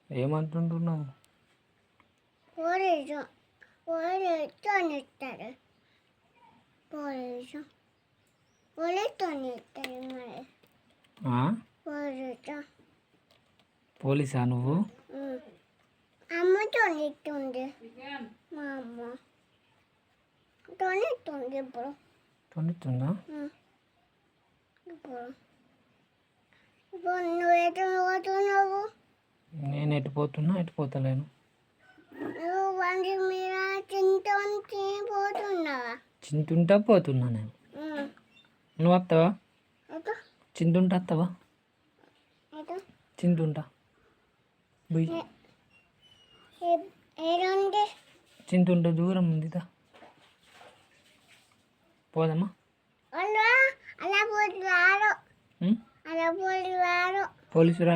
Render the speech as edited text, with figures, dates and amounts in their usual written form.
ఏమంటుంటున్నావు? Police ఇస్తారు police ఇస్తారు మరి పోలీసా నువ్వు? అమ్మతో ఇస్తుంది మా అమ్మ తోనిస్తుంది ఇప్పుడు. తొనిస్తుందా? ఇప్పుడు నువ్వు ఎటు పోతున్నావు? నేను ఎటు పోతున్నా ఎటు పోతలేను. నువ్వు బండి మీద చింటుంటే పోతున్నావా? చింతుంటా పోతున్నా నేను. నువ్వు వస్తావా? చింతుంటా వస్తావా? చింతుంటా చింతుంటే దూరం ఉందిదా, పోదమ్మా. అలా పోలీసు పోలీసు రా.